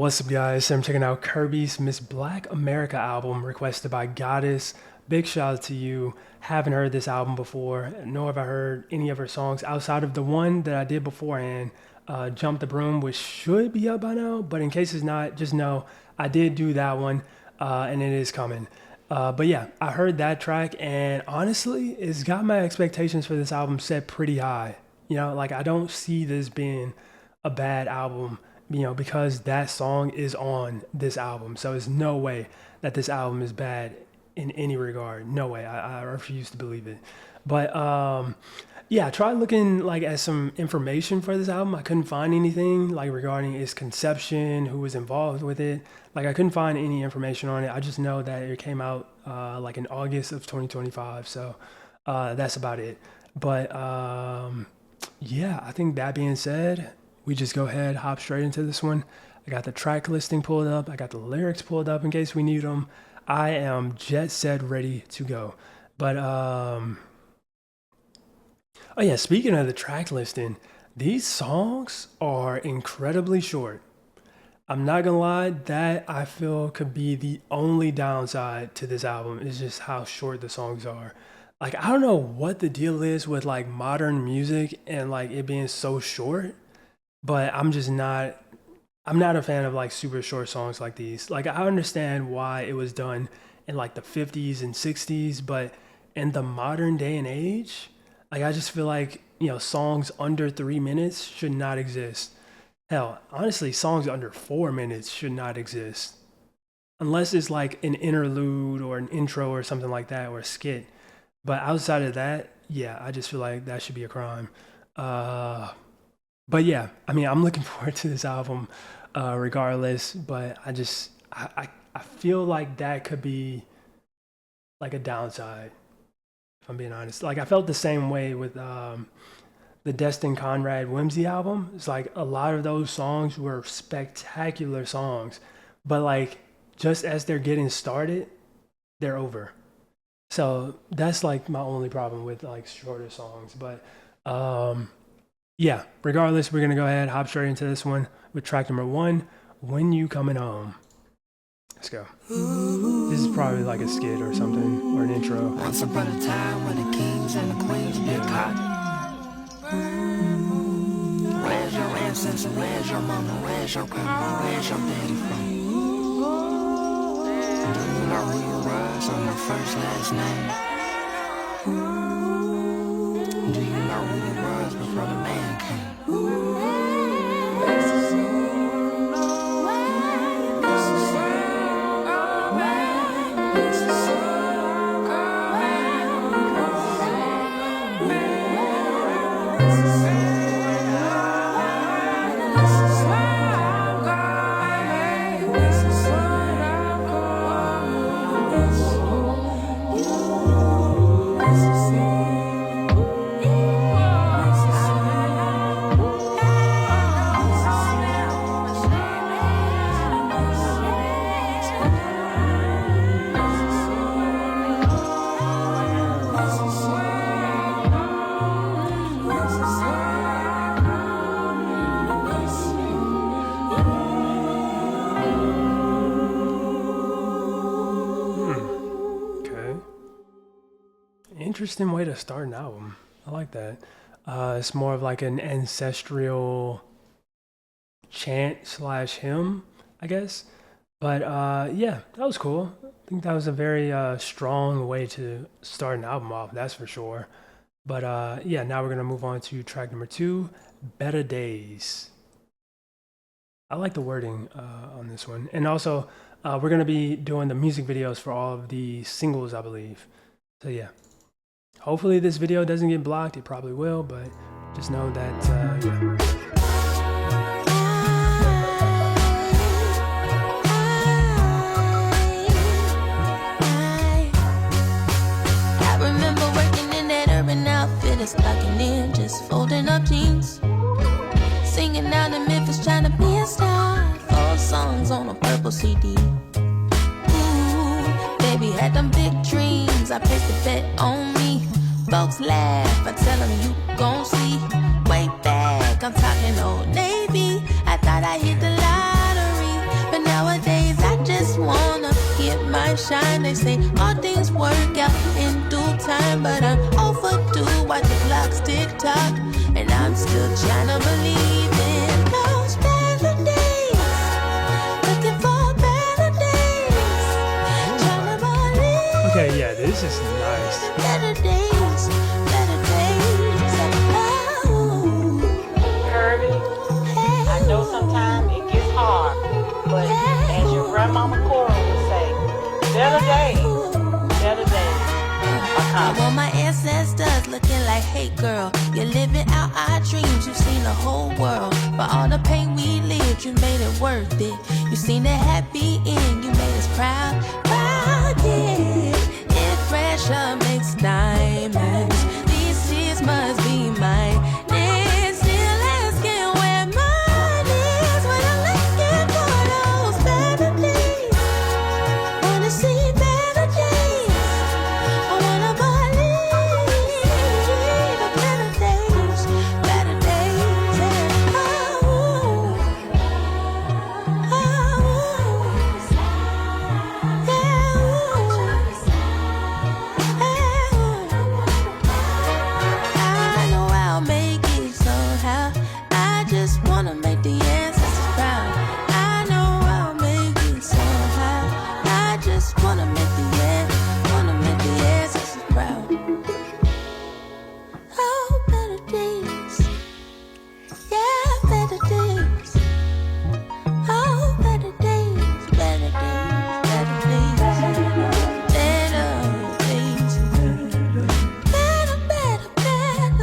What's up, guys? So I'm checking out Kirby's Miss Black America album requested by Goddess. Big shout out to you. Haven't heard this album before, nor have I heard any of her songs outside of the one that I did beforehand, Jump the Broom, which should be up by now, but in case it's not, just know I did do that one, and it is coming. But yeah, I heard that track, and honestly, it's got my expectations for this album set pretty high. You know, like I don't see this being a bad album, you know, because that song is on this album. So there's no way that this album is bad in any regard. No way. I refuse to believe it. But yeah, I tried looking like at some information for this album. I couldn't find anything like regarding its conception, who was involved with it. Like I couldn't find any information on it. I just know that it came out like in August of 2025. So that's about it. But yeah, I think that being said, we just go ahead, hop straight into this one. I got the track listing pulled up. I got the lyrics pulled up in case we need them. I am jet set ready to go. But, oh yeah, speaking of the track listing, these songs are incredibly short. I'm not gonna lie, that I feel could be the only downside to this album is just how short the songs are. Like, I don't know what the deal is with like modern music and like it being so short. But I'm not a fan of like super short songs like these. Like I understand why it was done in like the 50s and 60s, but in the modern day and age, like I just feel like, you know, songs under 3 minutes should not exist. Hell, honestly, songs under 4 minutes should not exist. Unless it's like an interlude or an intro or something like that or a skit. But outside of that, yeah, I just feel like that should be a crime. But yeah, I mean, I'm looking forward to this album regardless, but I feel like that could be like a downside, if I'm being honest. Like I felt the same way with the Destin Conrad Whimsy album. It's like a lot of those songs were spectacular songs, but like just as they're getting started, they're over. So that's like my only problem with like shorter songs, but yeah, regardless, we're going to go ahead, hop straight into this one with track number 1, When You Coming Home. Let's go. This is probably like a skit or something, or an intro. Once upon a time when the kings and the queens get caught. Where's your ancestor? Where's your mama? Where's your grandma? Where's your daddy from? Do you know who you was on your first last name? Do you know who you was before the man came? Interesting way to start an album. I like that. It's more of like an ancestral chant slash hymn, I guess. But yeah, that was cool. I think that was a very strong way to start an album off, that's for sure. But yeah, now we're going to move on to track number 2, Better Days. I like the wording on this one. And also, we're going to be doing the music videos for all of the singles, I believe. So yeah. Hopefully this video doesn't get blocked. It probably will, but just know that, yeah. I remember working in that Urban Outfitters, clocking in, just folding up jeans, singing out in Memphis, trying to be a star. 4 songs on a purple CD. Ooh, baby had them big dreams. I placed a bet on me. Folks laugh, I tell them you gon' see. Way back, I'm talking Old Navy. I thought I hit the lottery. shine. They say all things work out in due time, but I'm overdue. Watch the clocks tick tock, and I'm still trying to believe in those better days. Looking for better days. Trying to believe. Okay, yeah, this is nice. Better days, better days. Oh. Kirby, I know sometimes it gets hard, but as your grandmama Cora would say, better days are I coming. want my ancestors looking like, hey girl, you're living out our dreams. You've seen the whole world. For all the pain we lived, you made it worth it. You've seen the happy end, you made us proud. Proud, yeah. If pressure makes diamonds, these tears must be mine. They're still asking where mine is when I'm looking for those better days. Wanna see better days. I wanna believe the better days, better days. Oh, I know I'll make it somehow. I just wanna make the ancestors proud. I know I'll make it somehow. I just wanna make the ancestors proud. Oh, better days. Yeah, better days. Oh, better days, better days, better days. Better days. Better, better, better.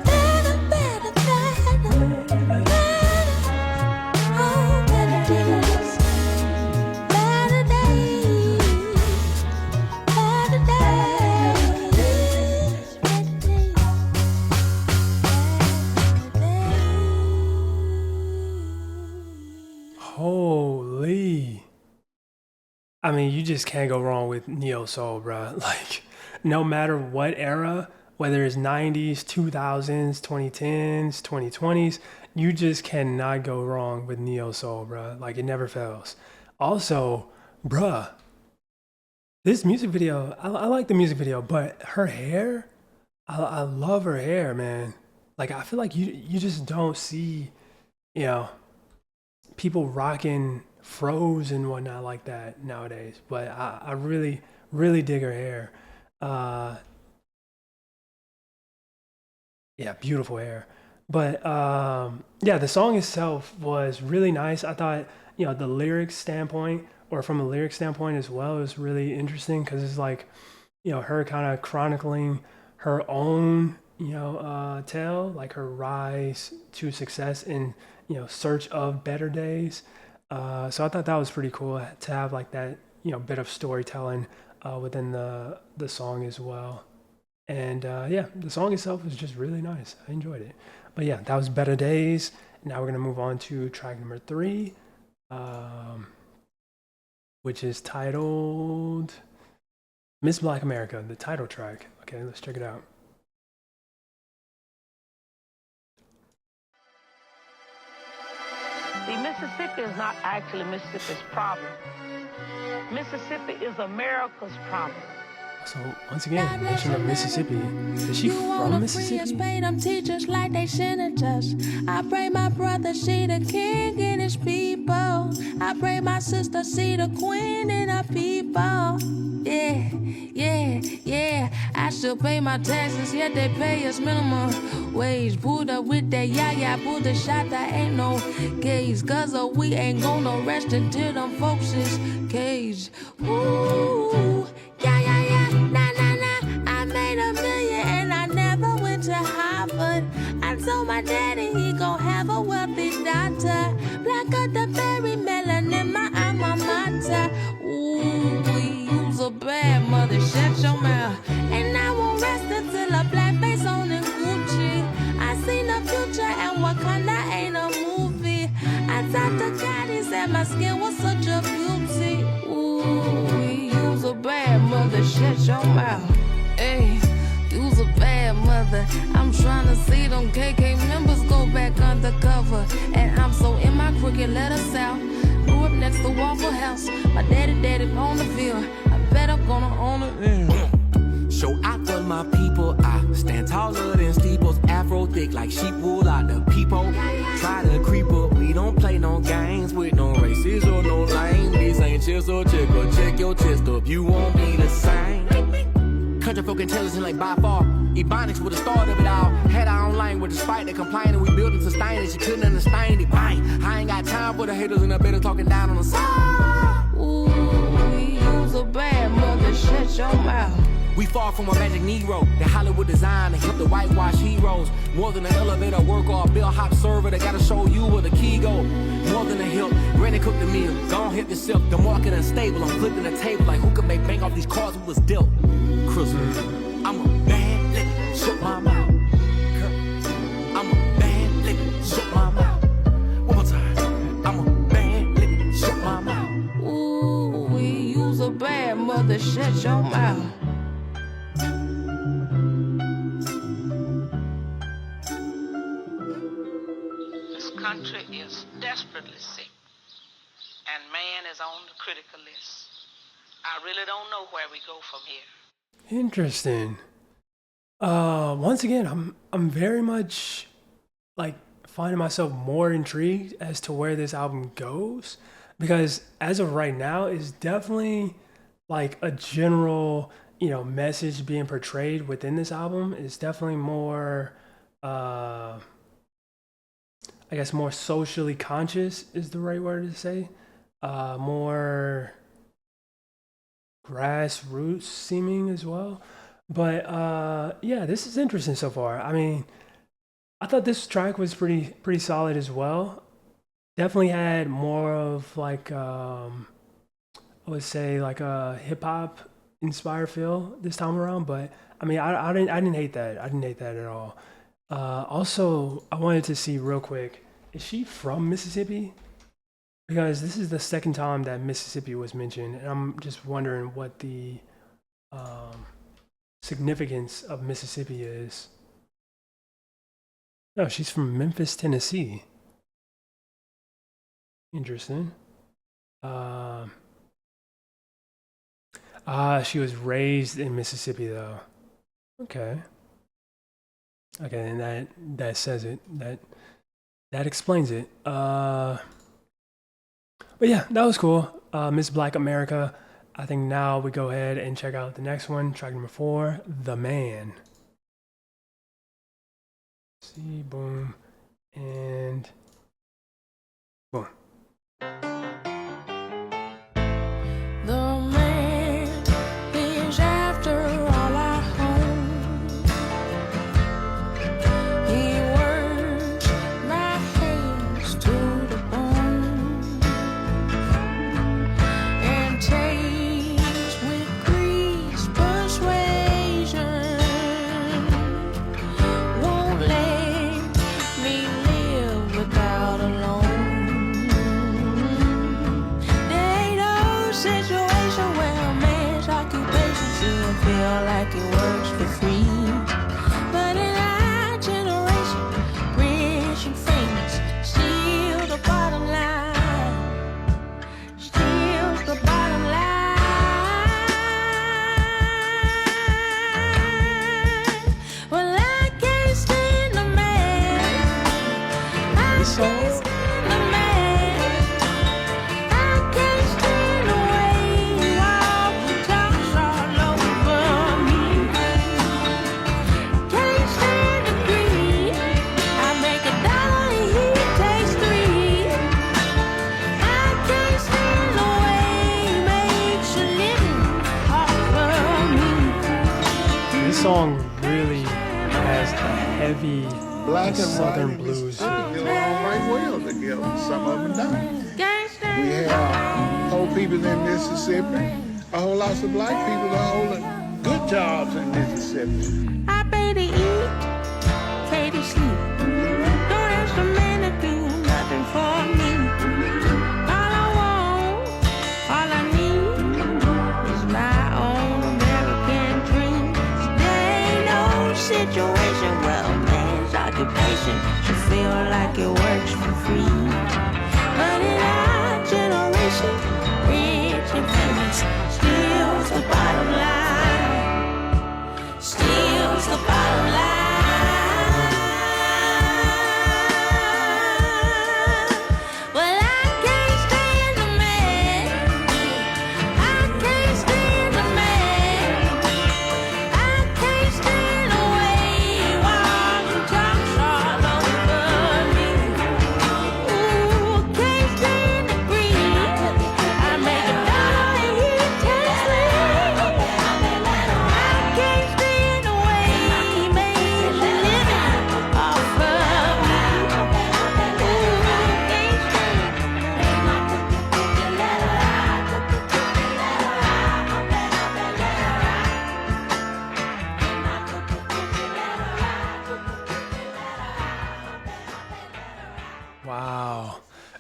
Better, better, better. Oh, better days. Better days. Better days. Holy. I mean, you just can't go wrong with neo soul, bruh. Like, no matter what era, whether it's 90s, 2000s, 2010s, 2020s, you just cannot go wrong with neo soul, bruh. Like, it never fails. Also, bruh, this music video, I like the music video, but her hair, I love her hair, man. Like, I feel like you just don't see, you know, people rocking froze and whatnot like that nowadays. But I really, really dig her hair. Yeah, beautiful hair. But yeah, the song itself was really nice. I thought, you know, the lyrics standpoint, or from a lyric standpoint as well, is really interesting because it's like, you know, her kind of chronicling her own, you know, tale, like her rise to success in, you know, search of better days. So I thought that was pretty cool to have like that, you know, bit of storytelling within the song as well. And yeah, the song itself was just really nice. I enjoyed it. But yeah, that was Better Days. Now we're gonna move on to track number 3, which is titled Miss Black America, the title track. Okay, let's check it out. See, Mississippi is not actually Mississippi's problem. Mississippi is America's problem. So once again, mention of Mississippi. Is she from Mississippi? Pay them teachers like they senators. I pray my brother see the king in his people. I pray my sister see the queen in her people. Yeah, yeah, yeah. I still pay my taxes, yet they pay us minimum wage. Buddha with that ya Buddha shot, that ain't no gaze. Cause we ain't gonna rest until them folks is caged. Ooh, yeah, nah. I made $1 million and I never went to Harvard. I told my daddy he gon' have a wealthy daughter. Black of the berry melon in my alma mater. Ooh, we use a bad mother, shut your mouth. And I won't rest until a black face on in Gucci. I seen the future and Wakanda ain't a movie. I talked to God, he said my skin was such a beauty. Ooh, we use a bad mother, shut your mouth. Hey, you's a bad mother. I'm trying to see them KK members go back undercover. And I'm so in my crooked letter south. Grew up next to Waffle House. My daddy on the field. I bet I'm gonna own it. Show out for my people. I stand taller than steeples. Afro thick like sheep wool out the peephole. Try to creep up. We don't play no games with no races or no lame. This ain't chill or check or check your chest up. You won't be the same. Country folk intelligent like by far. Ebonics with the start of it all. Had our own language despite they complaining. We built and sustained it. She couldn't understand it. Bang. I ain't got time for the haters and the better talking down on the side. Ooh, you's a bad mother, shut your mouth. We far from a magic Negro. The Hollywood design to help the whitewash heroes. More than an elevator worker or a bellhop server. They gotta show you where the key go. More than a help. Ready to cook the meal. Don't hit yourself. The market unstable. I'm flipping the table like who can make bank off these cards we was dealt. Christmas. I'm a bad lick. Shut my mouth. I'm a bad lick. Shut my mouth. One more time. I'm a bad lick. Shut my mouth. Ooh, we use a bad mother, shut your mouth. This country is desperately sick, and man is on the critical list. I really don't know where we go from here. Interesting. Once again, I'm very much like finding myself more intrigued as to where this album goes, because as of right now, it's definitely like a general, message being portrayed within this album. It's definitely more, I guess, more socially conscious is the right word to say. More grassroots seeming as well. But yeah, this is interesting so far. I mean, I thought this track was pretty solid as well. Definitely had more of like I would say like a hip hop inspired feel this time around. But I mean, I didn't hate that. I didn't hate that at all. Also, I wanted to see real quick, is she from Mississippi? Because this is the second time that Mississippi was mentioned, and I'm just wondering what the significance of Mississippi is. No, she's from Memphis, Tennessee. Interesting. She was raised in Mississippi though. Okay. Okay, and that says it. That explains it. But yeah, that was cool. Miss Black America. I think now we go ahead and check out the next one, track number 4, The Man. See, boom, and boom. The man is after all I own. He works my hands to the bone and takes with grease persuasion. Won't let me live without a loan. There ain't no situation where a man's occupation should feel like it works for free. But in our generation, rich and famous, still the bottom line. Still the bottom line. Well, I can't stand the man. I This song? can't stand the man. I can't stand the way he walks, talks all over me. Can't stand the greed. I make $1 and he takes 3. I can't stand the way he makes a living off of me. This song really has a heavy Black and Southern white blues. Mississippi get along right well together. Some of them don't. Can't stand We have whole people in Mississippi, a whole lot of black people that holding good jobs in Mississippi. I pay to eat, pay to sleep. Don't ask a man to do nothing for me. All I want, all I need is my own American dream. There ain't no situation where a man's occupation should feel like it works for free. But in our generation,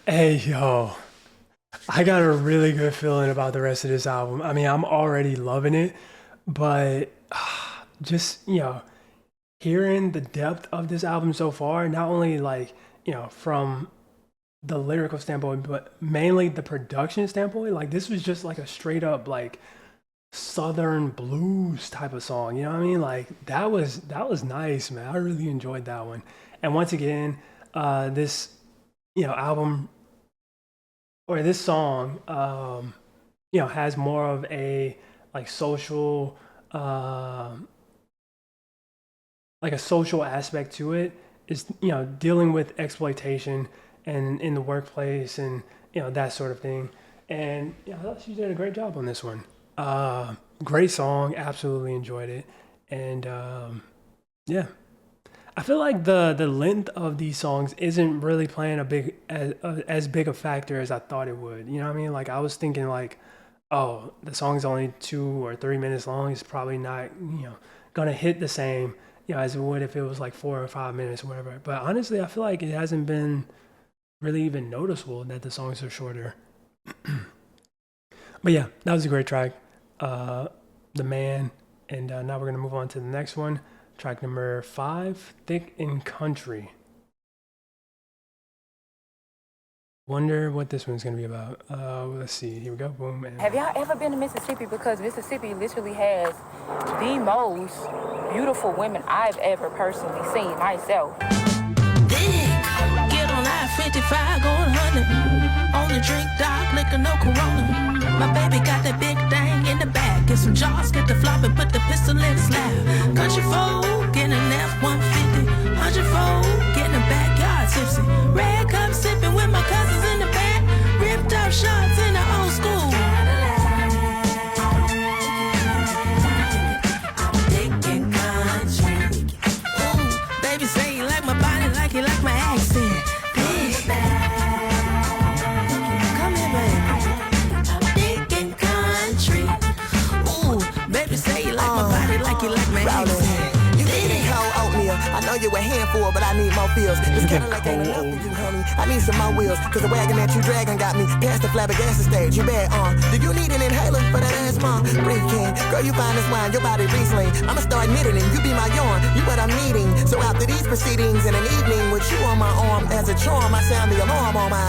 Hey, yo, I got a really good feeling about the rest of this album. I mean, I'm already loving it, but just, hearing the depth of this album so far, not only like, from the lyrical standpoint, but mainly the production standpoint, like this was just like a straight up like southern blues type of song. You know what I mean? Like that was nice, man. I really enjoyed that one. And once again, this album or this song, has more of a like social, um like a social aspect to it. Is dealing with exploitation and in the workplace and that sort of thing. And I thought she did a great job on this one. Great song, absolutely enjoyed it. And yeah, I feel like the length of these songs isn't really playing a big as big a factor as I thought it would. You know what I mean? Like I was thinking like, oh, the song's only 2 or 3 minutes long. It's probably not gonna hit the same as it would if it was like 4 or 5 minutes or whatever. But honestly, I feel like it hasn't been really even noticeable that the songs are shorter. But yeah, that was a great track. Uh, the Man. And now we're gonna move on to the next one. Track number 5, Thick in Country. Wonder what this one's gonna be about. Let's see. Here we go. Boom. And Have y'all ever been to Mississippi? Because Mississippi literally has the most beautiful women I've ever personally seen myself. Get on I-55 going 100. Only drink dark liquor, no Corona. My baby got that big thing in the back. Get some jaws, get the flop and put the pistol in the slab. Country folk, getting an F-150. 100-fold, getting a backyard tipsy. Red cup sipping with my cousins in the back. Ripped up shots in the old school. I'm thinking country. Ooh, baby say you like my body like you like my accent. Come here, baby. I'm thinking country. Ooh, baby say you like my body like you like my accent. I know you a handful, but I need more feels. This kind of like ain't enough for you, honey. I need some more wheels, cause the wagon that you dragging got me past the flabbergasted stage. You bad, do you need an inhaler for that asthma? Breathe, king. Girl, you fine as wine, your body Riesling. I'ma start knitting and you be my yarn. You what I'm needing. So after these proceedings in an evening with you on my arm as a charm, I sound the alarm on my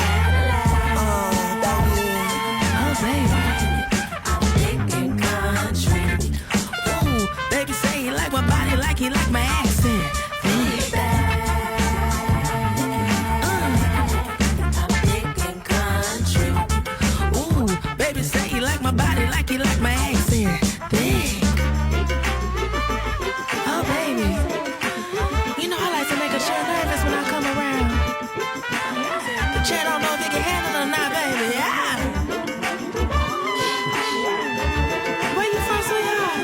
baby. Oh, baby. I'm thinking country. Ooh, baby say you like my body like you like my accent. My body like you like my accent. Dang. Oh, baby. You know I like to make a chair nervous when I come around. The chair don't know if it can handle it or not, baby. Yeah. Where you from, sweetheart?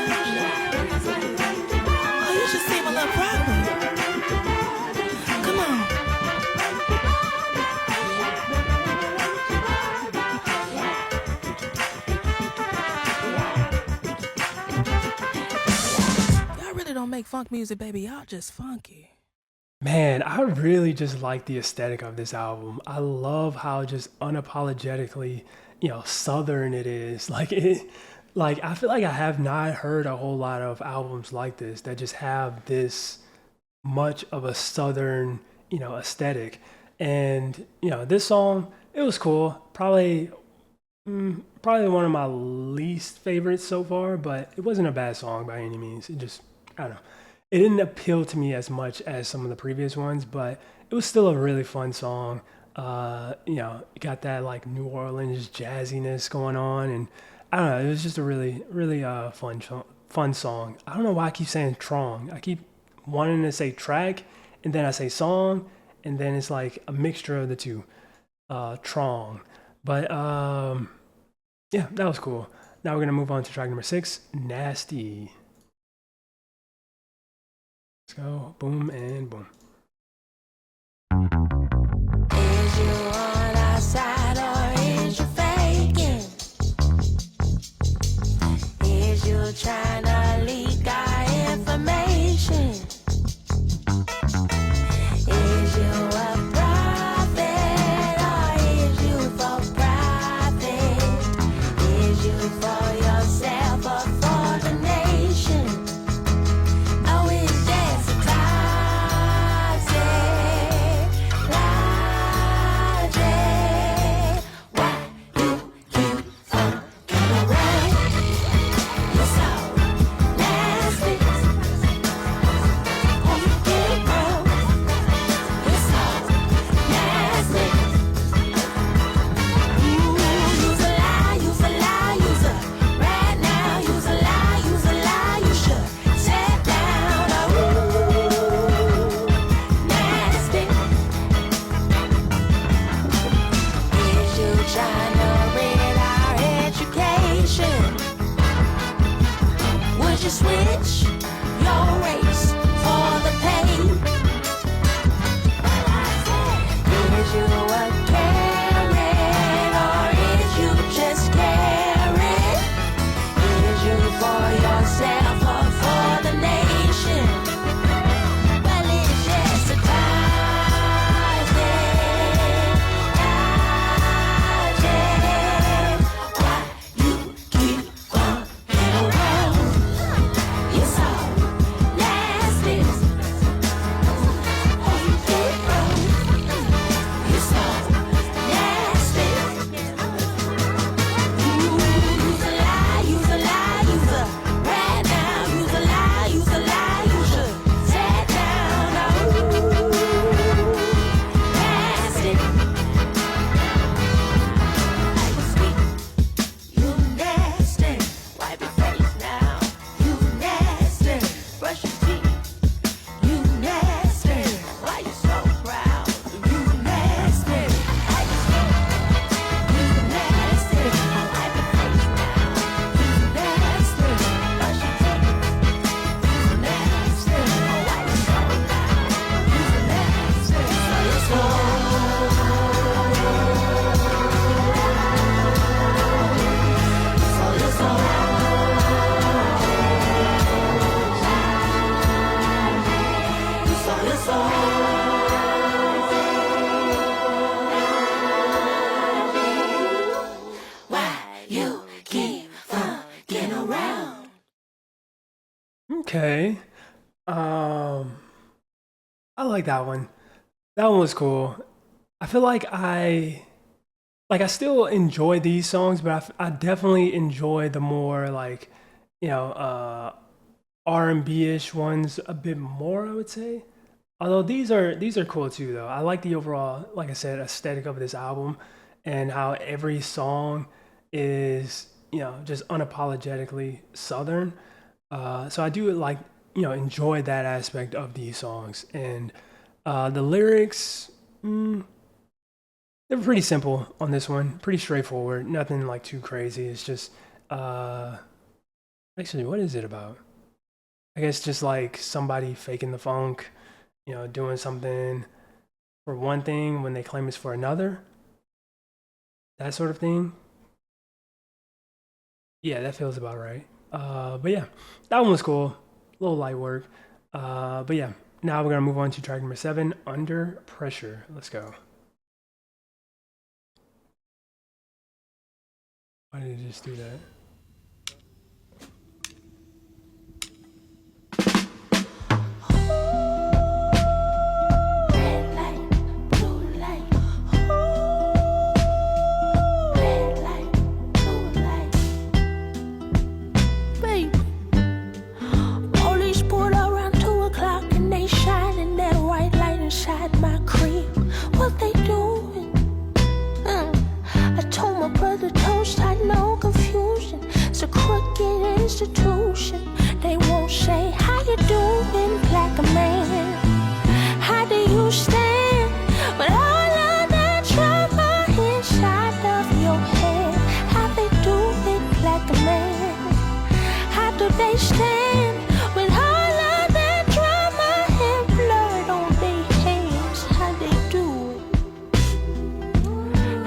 Oh, you just seem a little problem. Come on. Don't make funk music, baby. Y'all just funky. Man, I really just like the aesthetic of this album. I love how just unapologetically, southern it is. Like I feel like I have not heard a whole lot of albums like this that just have this much of a southern, aesthetic. And, this song, it was cool. Probably one of my least favorites so far, but it wasn't a bad song by any means. It just, I don't know. It didn't appeal to me as much as some of the previous ones, but it was still a really fun song. It got that like New Orleans jazziness going on, and I don't know. It was just a really, really fun song. I don't know why I keep saying trong. I keep wanting to say track, and then I say song, and then it's like a mixture of the two. Trong. But yeah, that was cool. Now we're gonna move on to track number 6, Nasty. Let's go. Boom and boom. Is you on our side or is you faking? Is you trying to leak our information? Is you a prophet or is Okay. Um, I like that one. That one was cool. I feel like I still enjoy these songs, but I definitely enjoy the more like you know R&B ish ones a bit more. I would say. Although these are cool too, though. I like the overall, like I said, aesthetic of this album, and how every song is just unapologetically Southern. So I do like enjoy that aspect of these songs, and the lyrics. They're pretty simple on this one, pretty straightforward, nothing like too crazy. It's just, uh, actually, what is it about? I guess just like somebody faking the funk, doing something for one thing when they claim it's for another, that sort of thing. Yeah, that feels about right. But yeah, that one was cool, a little light work. But yeah, now we're gonna move on to track number 7, Under Pressure. Let's go. Why did it just do that? Red light, blue light. Red light, blue light. Baby, police pulled around 2 o'clock and they shining that white light inside my crib. What they doing? I told my brother toast, I know confusion. It's a crooked institution. They won't say how you doing, black man. How do you stand with all of that trauma inside of your head? How they do it, black man? How do they stand with all of that trauma and blood on their hands? How they do it?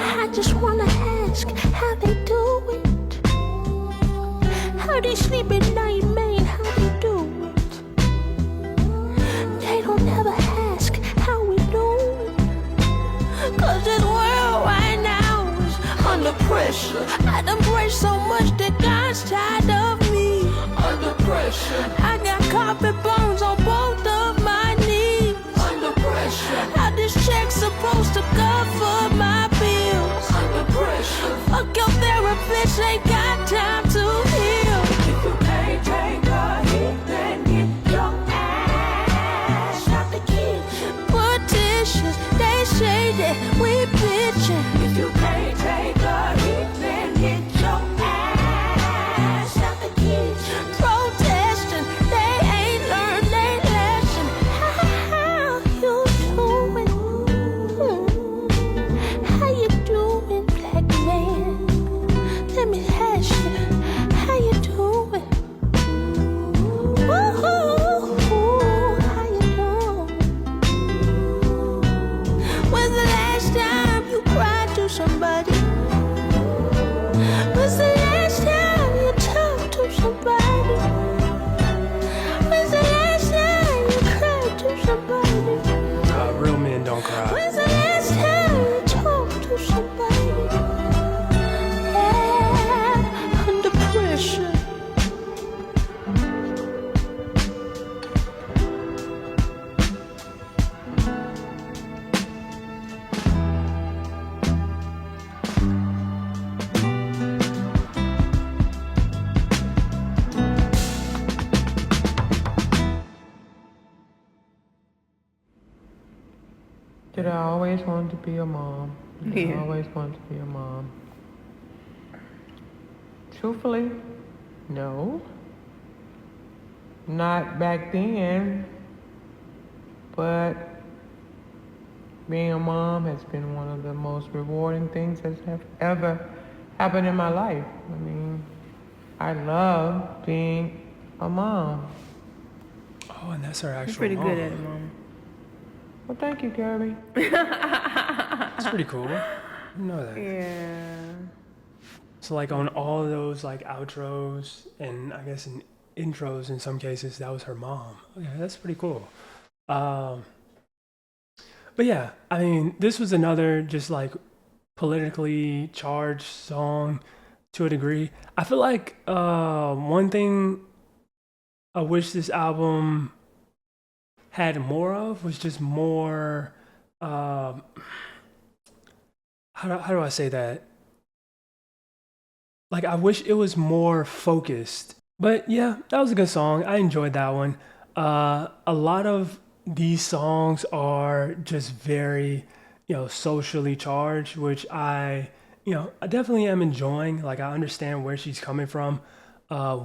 I just wanna ask how they do it. How they sleep at night, man, how they do it. They don't ever ask how we do it. Cause this world right now is under pressure. I done prayed so much that God's tired of me. Under pressure. I got carpet bones on both of my knees. Under pressure. How this check supposed to cover my bills? Under pressure. Fuck your therapist, ain't got time to heal. If you can't take a hit, then get your ass out the kitchen. Politicians, they say that we bitchin'. If you can't take a hit, then get your ass out the kitchen. Protesting, they ain't learned their lesson. How you doing? How you doing, black man? Let me ask you, how you doing? Ooh, how you doing? When's the last time you cried to somebody? When's the last time you talked to somebody? When's the last time you cried to somebody? Real men don't cry. When's the last time you talked to somebody? Yeah, under pressure. Did I always want to be a mom? Did I always want to be a mom? Truthfully, no. Not back then. But being a mom has been one of the most rewarding things that have ever happened in my life. I mean, I love being a mom. Oh, and that's our actual You're pretty mom. good at it, Mom. Well, thank you, Kirby. That's pretty cool. I didn't know that. Yeah. So like on all those like outros and I guess in intros in some cases, that was her mom. Okay, that's pretty cool. But yeah, I mean, this was another just like politically charged song to a degree. I feel like one thing I wish this album had more of was just more. Um, how do I say that? Like I wish it was more focused. But yeah, that was a good song. I enjoyed that one. A lot of these songs are just very, socially charged, which I definitely am enjoying. Like I understand where she's coming from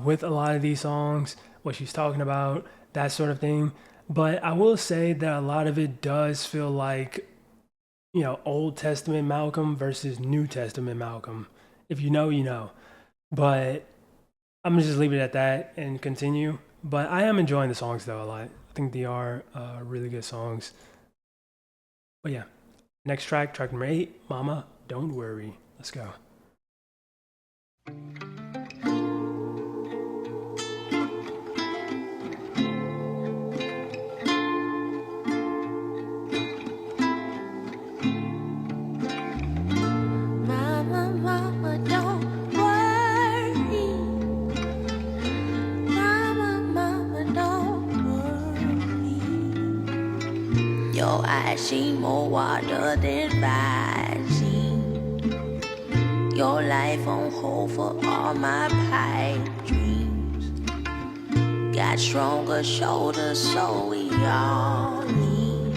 with a lot of these songs, what she's talking about, that sort of thing. But I will say that a lot of it does feel like, Old Testament Malcolm versus New Testament Malcolm. If you know, you know. But I'm gonna just leave it at that and continue. But I am enjoying the songs though a lot. I think they are really good songs. But yeah, next track, track number 8, Mama, Don't Worry. Let's go. Mama, mama, don't worry. Mama, mama, don't worry. Your eyes see more water than Visine. Your life on hold for all my pipe dreams. Got stronger shoulders, so we all need.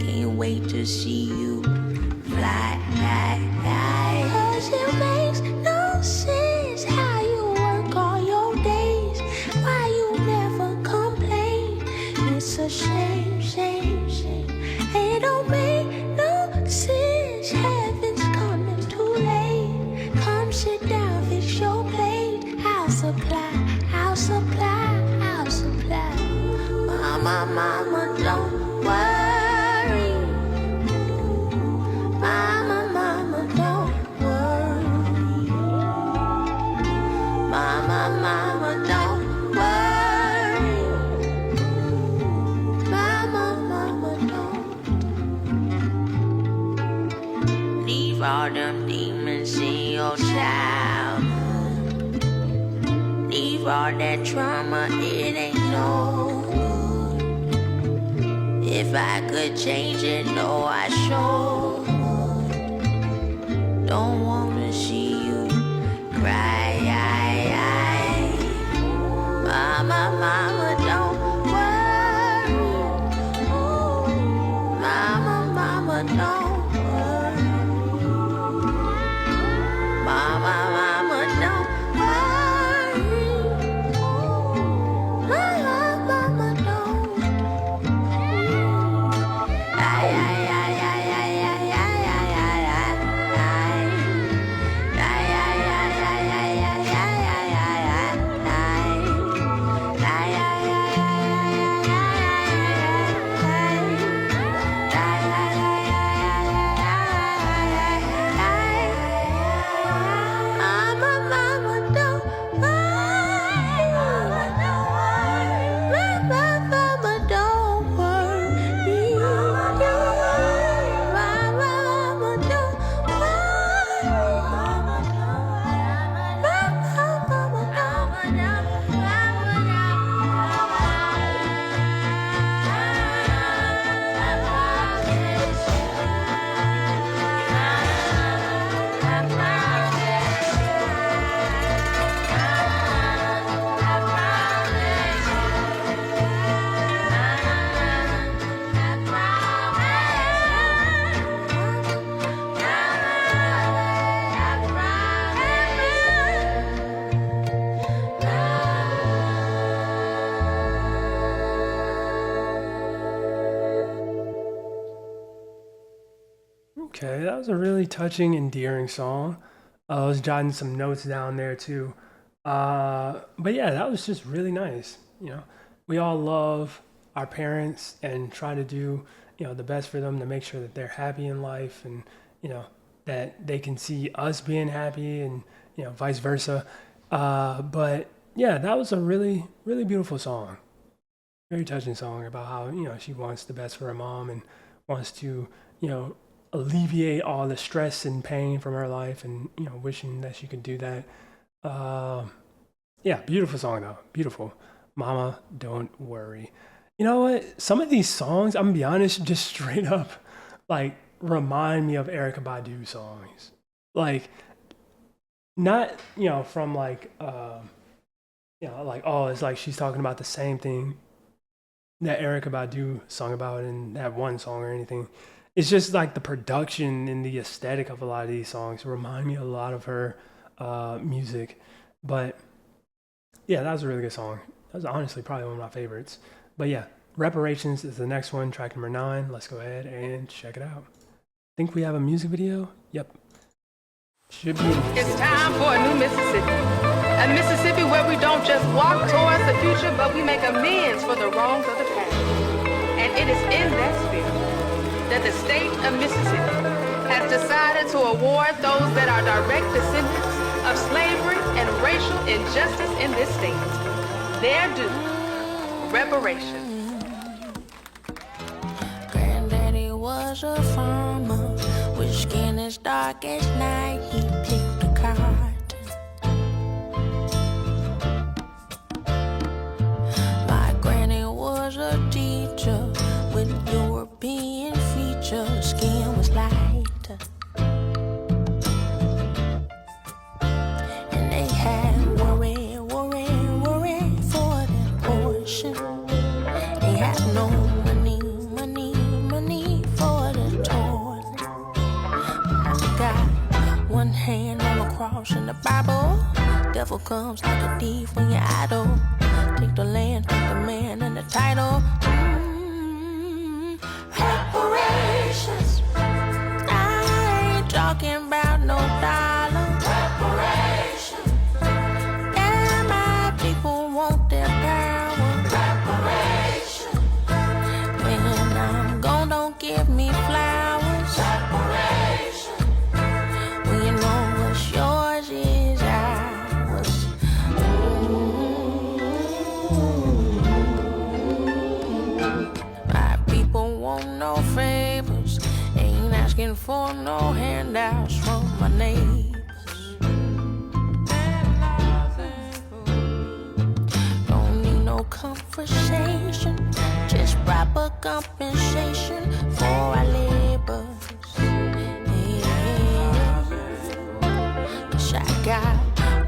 Can't wait to see you fly. 'Cause it makes no sense how you work all your days, why you never complain. It's a shame, shame, shame. It don't make no sense. Heaven's coming too late. Come sit down, fix your plate. I'll supply, I'll supply, I'll supply. Mama, mama, don't worry. Mama, mama, don't worry. Mama, mama, don't worry. Mama, mama, don't. Leave all them demons in your childhood. Leave all that trauma, it ain't no good. If I could change it, no, I sure would. Don't wanna see you cry. Mama, mama, don't worry. Mama, mama, don't worry. Mama, mama, don't worry. Mama, mama, don't. Ay, ay, ay, ay, ay, ay, ay, ay, ay, ay, ay. Ay, ay, ay, ay, ay, ay, ay, ay, ay, ay, ay. Ay, ay, ay, ay, ay, ay, Mama, mama, don't worry. Mama, don't worry. Mama, mama, don't worry. Mama, mama, don't worry. Mama, Okay, that was a really touching, endearing song. I was jotting some notes down there too. But yeah, that was just really nice. We all love our parents and try to do, the best for them to make sure that they're happy in life and, you know, that they can see us being happy and, vice versa. But yeah, that was a really, really beautiful song. Very touching song about how, she wants the best for her mom and wants to, you know, alleviate all the stress and pain from her life and, wishing that she could do that. Uh, Yeah, beautiful song though. Beautiful. Mama, don't worry. You know what? Some of these songs, I'm gonna be honest, just straight up like remind me of Erica Badu songs. Like not, from like like oh, it's like she's talking about the same thing that Erica Badu sung about in that one song or anything. It's just like the production and the aesthetic of a lot of these songs remind me a lot of her music. But yeah, that was a really good song. That was honestly probably one of my favorites. But yeah, Reparations is the next one, track number 9. Let's go ahead and check it out. Think we have a music video? Yep. Should be. It's time for a new Mississippi. A Mississippi where we don't just walk towards the future, but we make amends for the wrongs of the past. And it is in that spirit that the state of Mississippi has decided to award those that are direct descendants of slavery and racial injustice in this state their due reparations. Granddaddy was a farmer with skin as dark as night. He picked a cotton. My granny was a teacher with European features. Skin was lighter. And they had worry for their portion. They had no money for the toilet. Got one hand on the cross in the Bible. Devil comes like a thief when you're idle. Take the land, take the man and the title. Reparations. I ain't talking about no dollar. Reparations. Yeah, my people want their power. Reparations. When I'm gone, don't give me flowers. Reparations. When you know what's yours is ours. My people want no favors. Ain't asking for no handouts from my neighbors. Don't need no conversation, just proper compensation for our labors. Yeah. 'Cause I got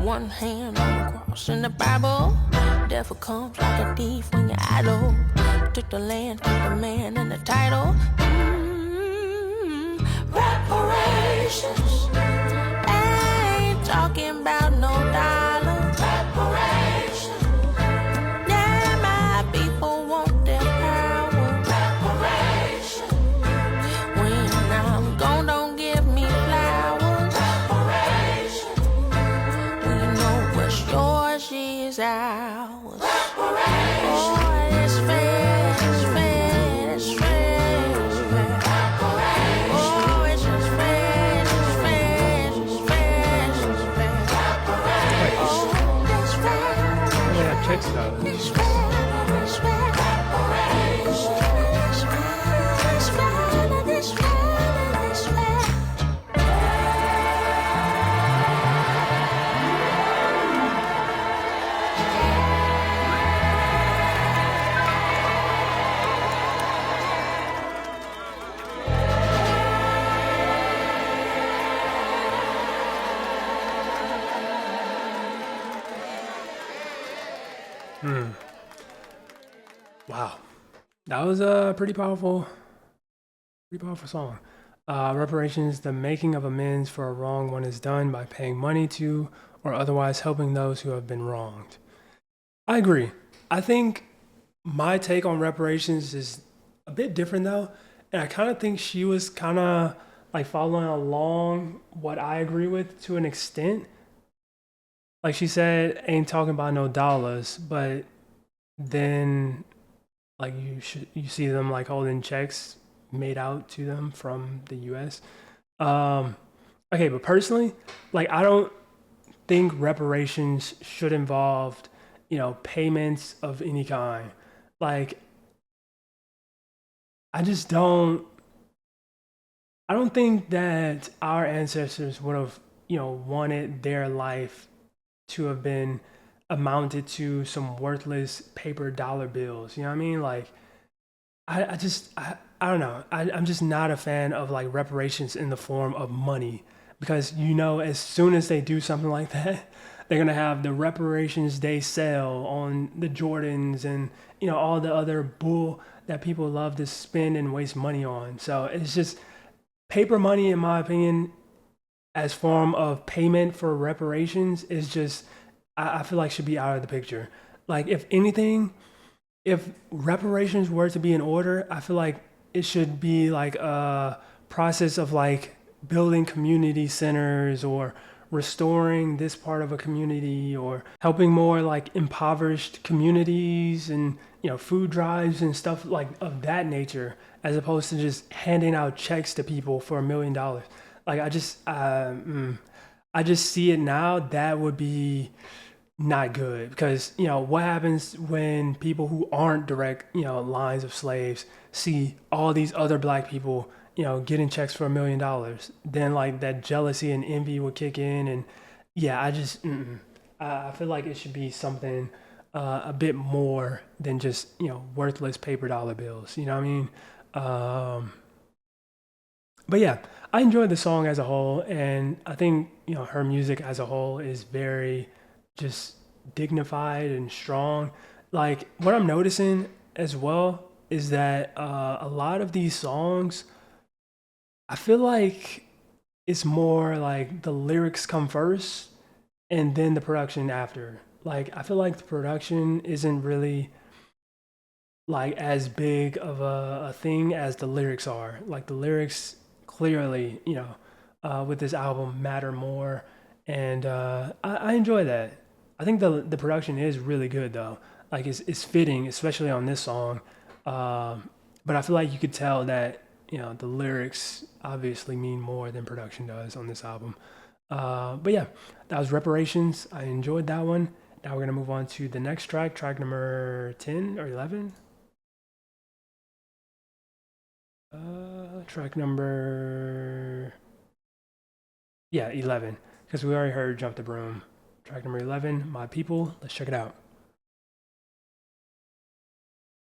one hand on the cross in the Bible. Devil comes like a thief when you're idle. Took the land, took the man and the title. Reparations. I ain't talking about no dollar. Reparations. Yeah, my people want their power. Reparations. When I'm gone, don't give me flowers. Reparations. When you know what's yours is ours. Reparations. Oh, it's fair, it's fair, it's fair, it's fair. Reparations. Oh, it's just fair, it's fair, it's fair, it's fair. Reparations. Oh, it's fair. Oh, yeah, check it out. It's fair, it's fair. Reparations. It's fair, it's fair, it's fair, it's fair. Wow. That was a pretty powerful song. Reparations, the making of amends for a wrong one is done by paying money to or otherwise helping those who have been wronged. I agree. I think my take on reparations is a bit different though. And I kind of think she was kind of like following along what I agree with to an extent. Like she said, ain't talking about no dollars, but then like you see them like holding checks made out to them from the US. Okay, but personally, like I don't think reparations should involve, payments of any kind. Like I don't think that our ancestors would have, wanted their life to have been amounted to some worthless paper dollar bills. You know what I mean? Like, I don't know. I'm just not a fan of like reparations in the form of money because as soon as they do something like that, they're gonna have the reparations day sale on the Jordans and all the other bull that people love to spend and waste money on. So it's just paper money, in my opinion, as form of payment for reparations is just I feel like should be out of the picture. Like if anything, if reparations were to be in order, I feel like it should be like a process of like building community centers or restoring this part of a community or helping more like impoverished communities and food drives and stuff like of that nature as opposed to just handing out checks to people for $1 million. Like I just see it now that would be not good because what happens when people who aren't direct lines of slaves see all these other black people getting checks for $1 million, then like that jealousy and envy would kick in. And yeah, I feel like it should be something a bit more than just worthless paper dollar bills, you know what I mean? But yeah, I enjoyed the song as a whole, and I think her music as a whole is very just dignified and strong. Like what I'm noticing as well is that a lot of these songs, I feel like it's more like the lyrics come first and then the production after. Like I feel like the production isn't really like as big of a thing as the lyrics are. Like the lyrics clearly, with this album matter more, and I enjoy that. I think the production is really good though. Like it's fitting, especially on this song. But I feel like you could tell that the lyrics obviously mean more than production does on this album. But yeah, that was Reparations. I enjoyed that one. Now we're gonna move on to the next track, track number 10 or 11. Track number 11, because we already heard Jump the Broom. Track number 11, My People. Let's check it out.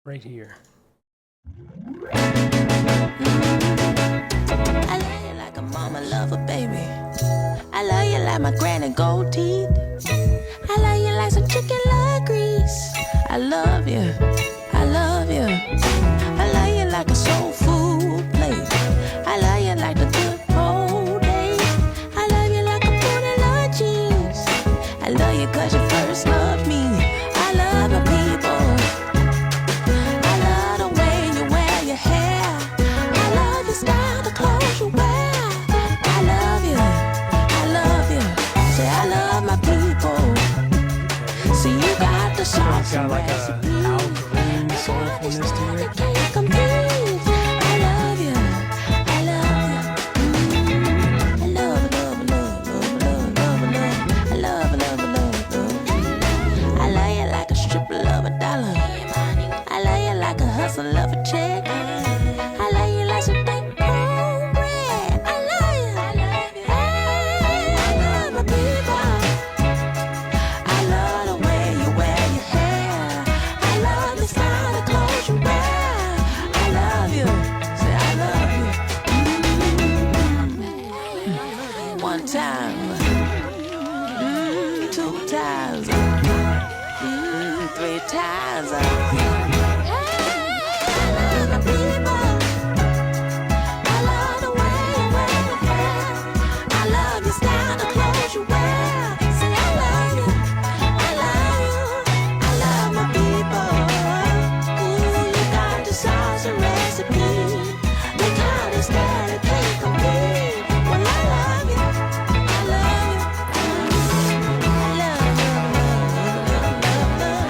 Right here. I love you like a mama love a baby. I love you like my granny gold teeth. I love you like some chicken love grease. I love you, I love you. I love you like a soul food plate. I love you like the good old days. I love you like a booty love jeans. I love you cause you first loved me. I love the people. I love the way you wear your hair. I love your style, the clothes you wear. I love you, I love you. Say I love my people. See you got the sauce and like recipe. a Al Green soulfulness to it. Can't compete. I love you, I love you. I love, love, love, love, love, love, love. I love, love, love, love. I love you like a stripper love a dollar. I love you like a hustler love a check. I love you like some thick cold bread. I love you, I love you. I love my people. I love the way you wear your hair. I love the style of clothes you wear. I love you, say I love you. One time, two times, three times. I love my people. I love the way you wear your hair. I love your style, the clothes you wear. Say I love you, I love you. I love my people. Ooh, you got the sauce and recipe. The kind of style that can't compete. Well, I love you, I love you. I love, love, love, love, love, love.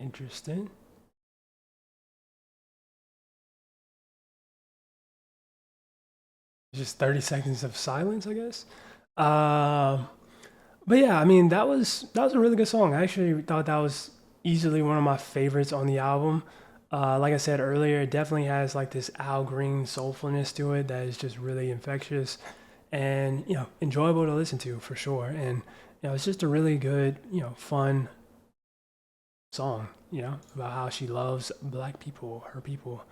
Interesting. Just 30 seconds of silence, I guess. Um, but yeah, I mean that was a really good song. I actually thought that was easily one of my favorites on the album. Like I said earlier, it definitely has like this Al Green soulfulness to it that is just really infectious and enjoyable to listen to for sure. And it's just a really good fun song. About how she loves black people, her people,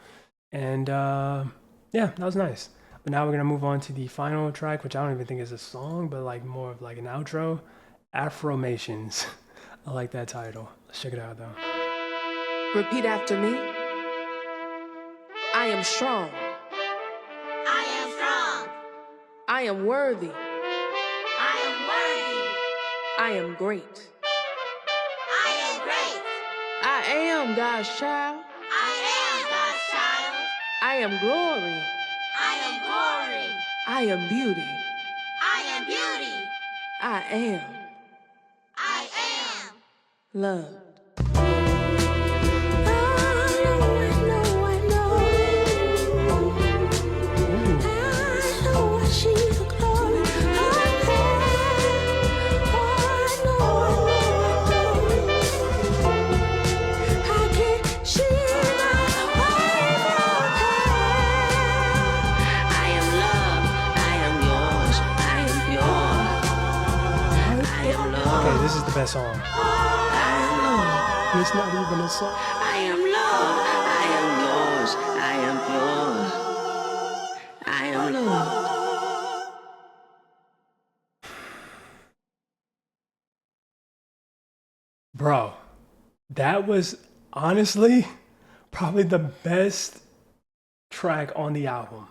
and yeah, that was nice. But now we're gonna move on to the final track, which I don't even think is a song, but like more of like an outro. Affirmations. I like that title. Let's check it out though. Repeat after me. I am strong. I am strong. I am worthy. I am worthy. I am great. I am great. I am God's child. I am God's child. I am glory. I am glory. I am beauty. I am beauty. I am I am love. Okay, this is the best song. It's not even a song. I am love, I am yours, I am pure. I am love. Bro, that was honestly probably the best track on the album.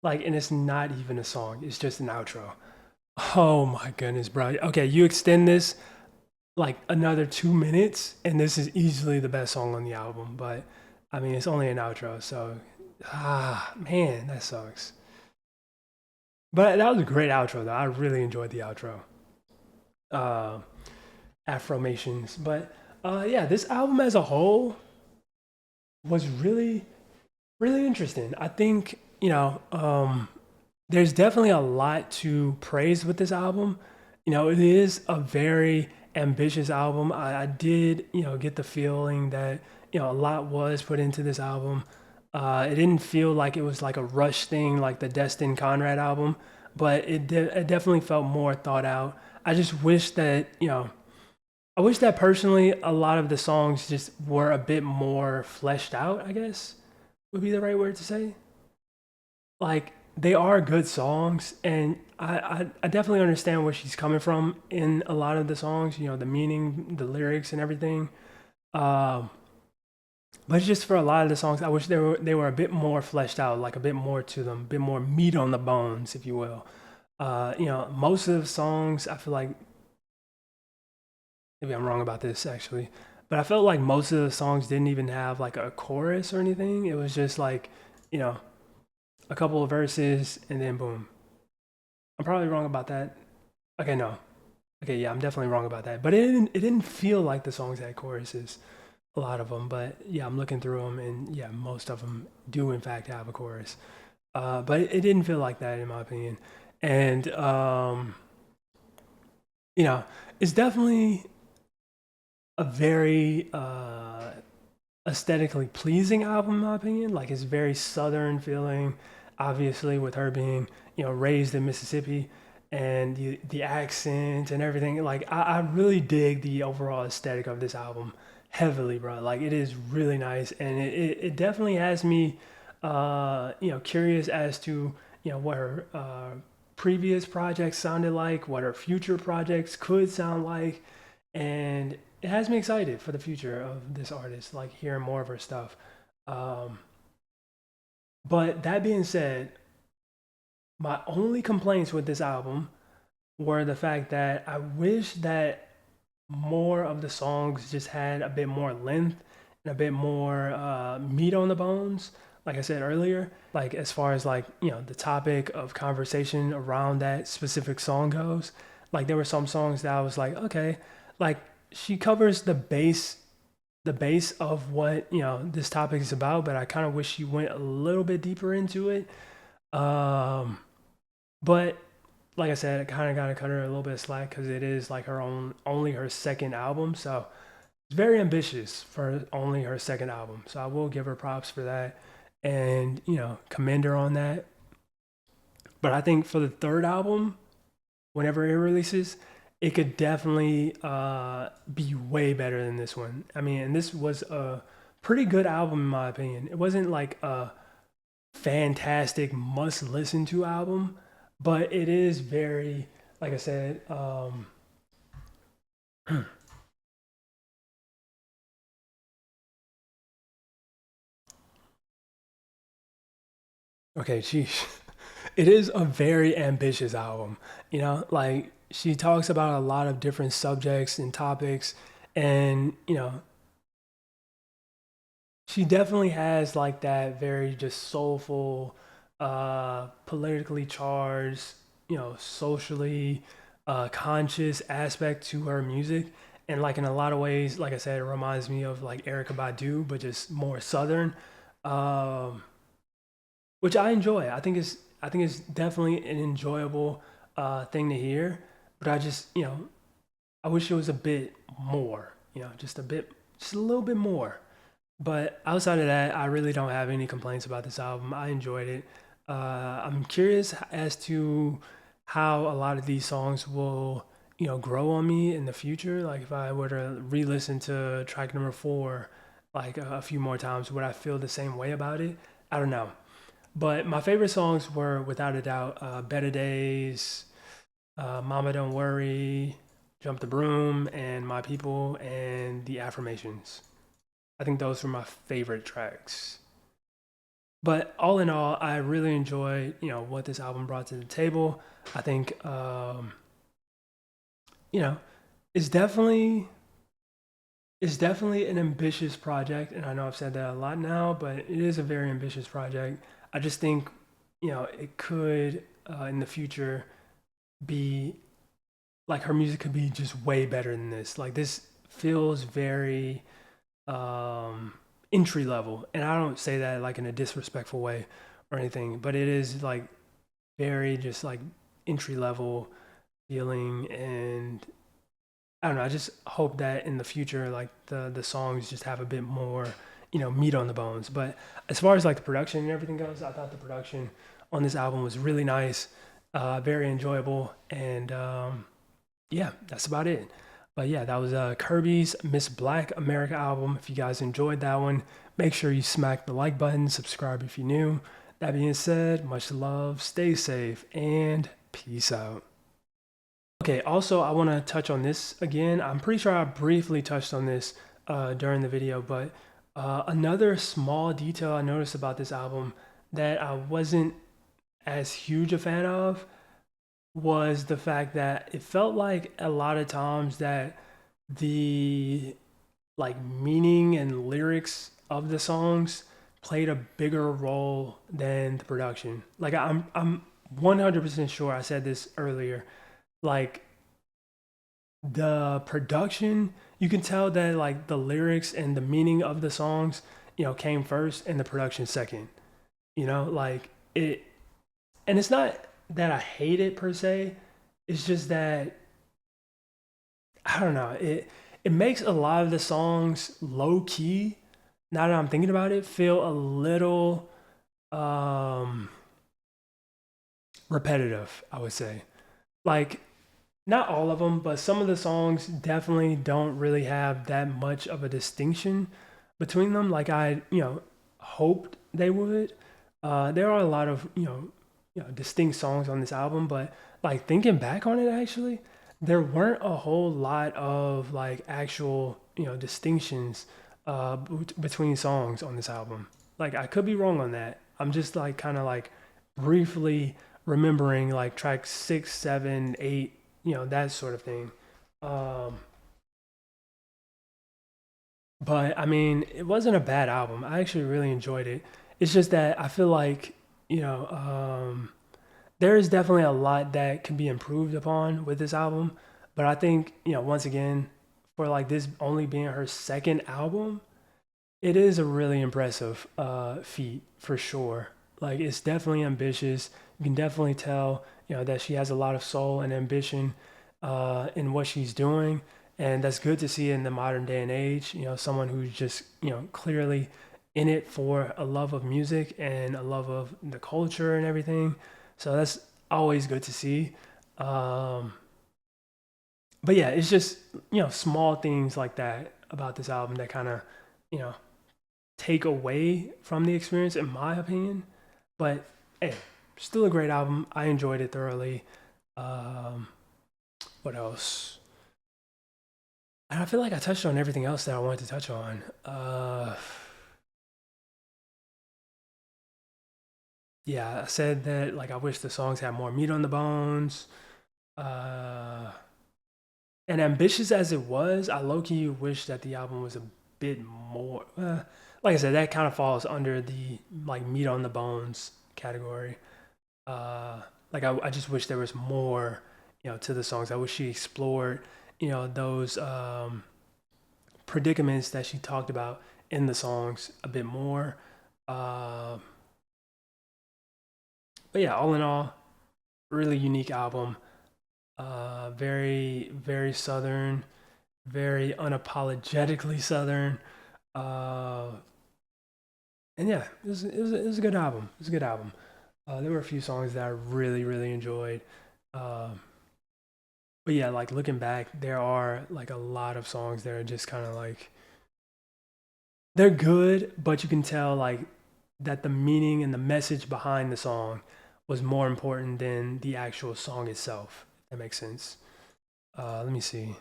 Like, and it's not even a song, it's just an outro. Oh my goodness, bro. Okay, you extend this like another 2 minutes, and this is easily the best song on the album. But I mean, it's only an outro, so man, that sucks. But that was a great outro, though. I really enjoyed the outro. Uh, Affirmations, but yeah, this album as a whole was really, really interesting. I think there's definitely a lot to praise with this album. It is a very ambitious album. I did, get the feeling that, a lot was put into this album. It didn't feel like it was like a rush thing like the Destin Conrad album, but it definitely felt more thought out. I just wish that, I wish that personally a lot of the songs just were a bit more fleshed out, I guess would be the right word to say. Like, they are good songs, and I definitely understand where she's coming from in a lot of the songs, the meaning, the lyrics, and everything. Um, but just for a lot of the songs, I wish they were a bit more fleshed out, like a bit more to them, a bit more meat on the bones, if you will. Most of the songs, I feel like maybe I'm wrong about this actually, but I felt like most of the songs didn't even have like a chorus or anything. It was just like, you know, a couple of verses and then boom. I'm probably wrong about that. Okay, no. Okay, yeah, I'm definitely wrong about that. But it didn't feel like the songs had choruses, a lot of them. But yeah, I'm looking through them, and yeah, most of them do in fact have a chorus. But it didn't feel like that in my opinion. And it's definitely a very aesthetically pleasing album in my opinion. Like, it's very southern feeling, obviously with her being raised in Mississippi, and the accent and everything. Like, I really dig the overall aesthetic of this album heavily, bro. Like, it is really nice, and it definitely has me curious as to what her previous projects sounded like, what her future projects could sound like, and it has me excited for the future of this artist, like hearing more of her stuff. But that being said, my only complaints with this album were the fact that I wish that more of the songs just had a bit more length and a bit more meat on the bones. Like I said earlier, like as far as like, the topic of conversation around that specific song goes, like there were some songs that I was like, okay, like she covers the base the base of what this topic is about, but I kind of wish she went a little bit deeper into it. Um, but like I said, I kind of got to cut her a little bit of slack because it is like her own only her second album, so it's very ambitious for only her second album. So I will give her props for that, and commend her on that. But I think for the third album, whenever it releases, it could definitely be way better than this one. I mean, and this was a pretty good album in my opinion. It wasn't like a fantastic must listen to album, but it is very, like I said, okay, sheesh. It is a very ambitious album. Like she talks about a lot of different subjects and topics, and she definitely has like that very just soulful, politically charged, socially conscious aspect to her music. And like in a lot of ways, like I said, it reminds me of like Erica Badu, but just more southern. Um, which I enjoy. I think it's definitely an enjoyable thing to hear. But I just I wish it was a bit more. Just a little bit more. But outside of that, I really don't have any complaints about this album. I enjoyed it. I'm curious as to how a lot of these songs will grow on me in the future. Like if I were to re-listen to track number 4 like a few more times, would I feel the same way about it? I don't know. But my favorite songs were, without a doubt, Better Days, Mama Don't Worry, Jump the Broom, and My People, and The Affirmations. I think those were my favorite tracks. But all in all, I really enjoyed, what this album brought to the table. I think, you know, it's definitely an ambitious project, and I know I've said that a lot now, but it is a very ambitious project. I just think, it could in the future be like her music could be just way better than this. Like this feels very entry level, and I don't say that like in a disrespectful way or anything, but it is like very just like entry level feeling. And I don't know. I just hope that in the future, like the songs just have a bit more, meat on the bones. But as far as like the production and everything goes, I thought the production on this album was really nice, very enjoyable, and yeah, that's about it. But yeah, that was Kirby's Miss Black America album. If you guys enjoyed that one, make sure you smack the like button, subscribe if you're new. That being said, much love, stay safe, and peace out. Okay, also, I want to touch on this again. I'm pretty sure I briefly touched on this during the video, but another small detail I noticed about this album that I wasn't as huge a fan of was the fact that it felt like a lot of times that the like meaning and lyrics of the songs played a bigger role than the production. Like I'm 100% sure I said this earlier. Like the production, you can tell that like the lyrics and the meaning of the songs, came first and the production second. Like it, and it's not that I hate it per se. It's just that I don't know. It makes a lot of the songs low key. Now that I'm thinking about it, feel a little um repetitive, I would say. Like not all of them, but some of the songs definitely don't really have that much of a distinction between them. Like I, hoped they would. There are a lot of distinct songs on this album, but like thinking back on it, actually, there weren't a whole lot of like actual distinctions between songs on this album. Like I could be wrong on that. I'm just like kind of like briefly remembering like track 6, 7, 8, that sort of thing. Um, but I mean, it wasn't a bad album. I actually really enjoyed it. It's just that I feel like, there is definitely a lot that can be improved upon with this album. But I think, once again, for like this only being her second album, it is a really impressive feat for sure. Like it's definitely ambitious. You can definitely tell, that she has a lot of soul and ambition in what she's doing, and that's good to see in the modern day and age. Someone who's just clearly in it for a love of music and a love of the culture and everything. So that's always good to see. Um, but yeah, it's just small things like that about this album that kind of you know take away from the experience, in my opinion. But hey, still a great album. I enjoyed it thoroughly. Um, what else? And I feel like I touched on everything else that I wanted to touch on. Yeah, I said that like I wish the songs had more meat on the bones. Uh, and ambitious as it was, I low key wish that the album was a bit more. Like I said, that kind of falls under the like meat on the bones category. Uh, like I just wish there was more, to the songs. I wish she explored, those predicaments that she talked about in the songs a bit more. Uh, but yeah, all in all, really unique album. Very very southern, very unapologetically southern. Uh, and yeah, it was a good album. It was a good album. There were a few songs that I really really enjoyed. Um, but yeah, like looking back, there are like a lot of songs that are just kind of like they're good, but you can tell like that the meaning and the message behind the song was more important than the actual song itself. If that makes sense. Let me see.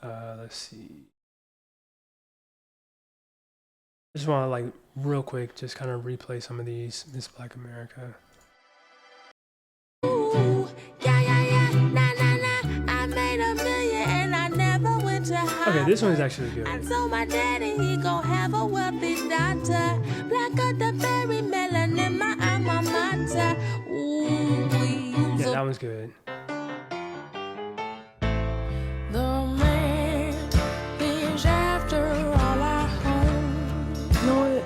Let's see. I just want to like real quick, just kind of replay some of these. Miss Black America. Ooh, yeah, yeah, yeah. Nah, nah, nah. I made a million and I never went to Harvard. Okay, this one is actually good. I told my daddy he gon' have a wealthy daughter. Blacker the berry melon in my alma mater. Ooh, Yeah, that one's good. the man is after all I home. You know what?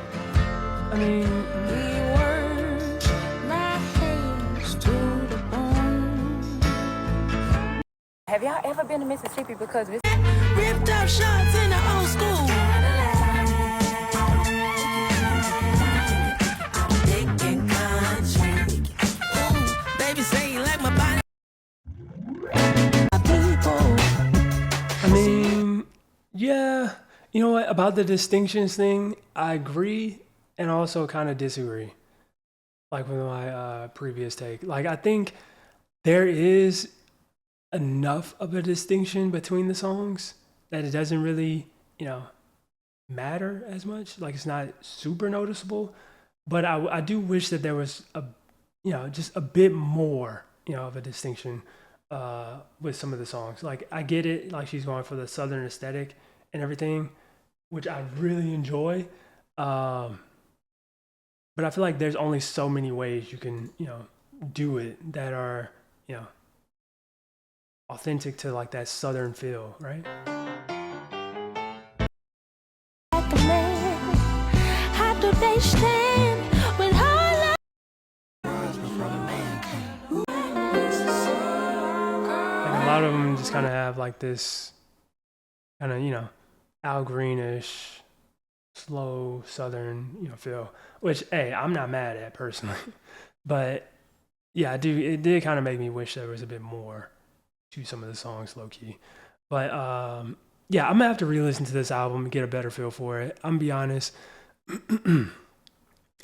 I mean, He works my hands to the bone. Have y'all ever been to Mississippi? Because this Ripped up shorts in the old school. I'm thinking country. Ooh, baby say you like my body. People. I mean, yeah. You know what? About the distinctions thing, I agree and also kind of disagree. Like with my previous take. Like, I think there is enough of a distinction between the songs that it doesn't really, matter as much. Like, it's not super noticeable. But I do wish that there was just a bit more, of a distinction with some of the songs. Like I get it, like she's going for the southern aesthetic and everything, which I really enjoy. But I feel like there's only so many ways you can, do it that are, authentic to like that southern feel, right? Like a man, how do they stand when her love? Like a lot of them just kind of have like this kind of, Al Greenish, slow southern, feel, which, hey, I'm not mad at personally. But yeah, it did kind of make me wish there was a bit more to some of the songs, low key. But yeah, I'm gonna have to re-listen to this album and get a better feel for it. I'm gonna be honest.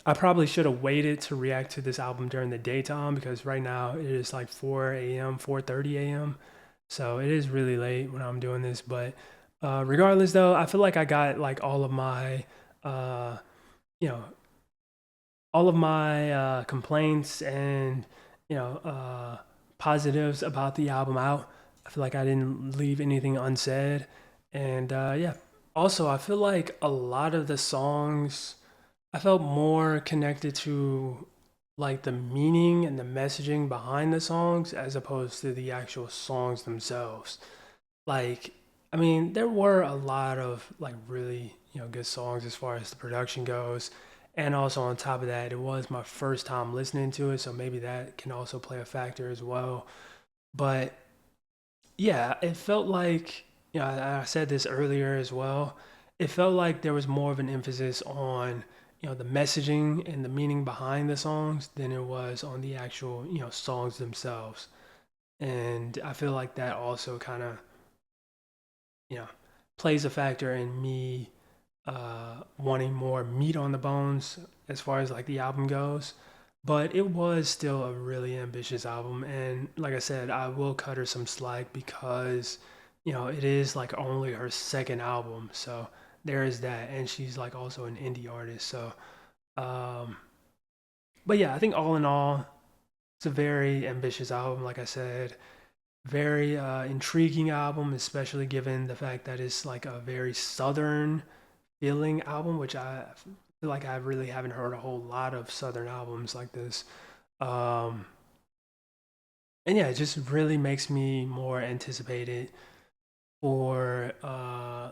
I probably should have waited to react to this album during the daytime because right now it is like 4 a.m., 4:30 a.m. So it is really late when I'm doing this. But regardless, though, I feel like I got like all of my, you know, complaints and positives about the album out. I feel like I didn't leave anything unsaid, and yeah. Also, I feel like a lot of the songs I felt more connected to like the meaning and the messaging behind the songs as opposed to the actual songs themselves. Like, I mean, there were a lot of like really, good songs as far as the production goes. And also on top of that, it was my first time listening to it, so maybe that can also play a factor as well. But yeah, it felt like, I said this earlier as well. It felt like there was more of an emphasis on, the messaging and the meaning behind the songs than it was on the actual, songs themselves. And I feel like that also kind of, you know, plays a factor in me wanting more meat on the bones as far as like the album goes. But it was still a really ambitious album, and like I said, I will cut her some slack because it is like only her second album, so there is that, and she's like also an indie artist. So, um, but yeah, I think all in all, it's a very ambitious album. Like I said, very intriguing album, especially given the fact that it's like a very southern feeling album, which I feel like I really haven't heard a whole lot of Southern albums like this. Um, and yeah, it just really makes me more anticipated for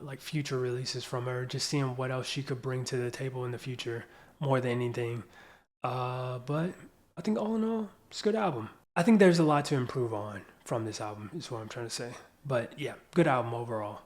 like future releases from her, just seeing what else she could bring to the table in the future more than anything. But I think all in all, it's a good album. I think there's a lot to improve on from this album, is what I'm trying to say. But yeah, good album overall.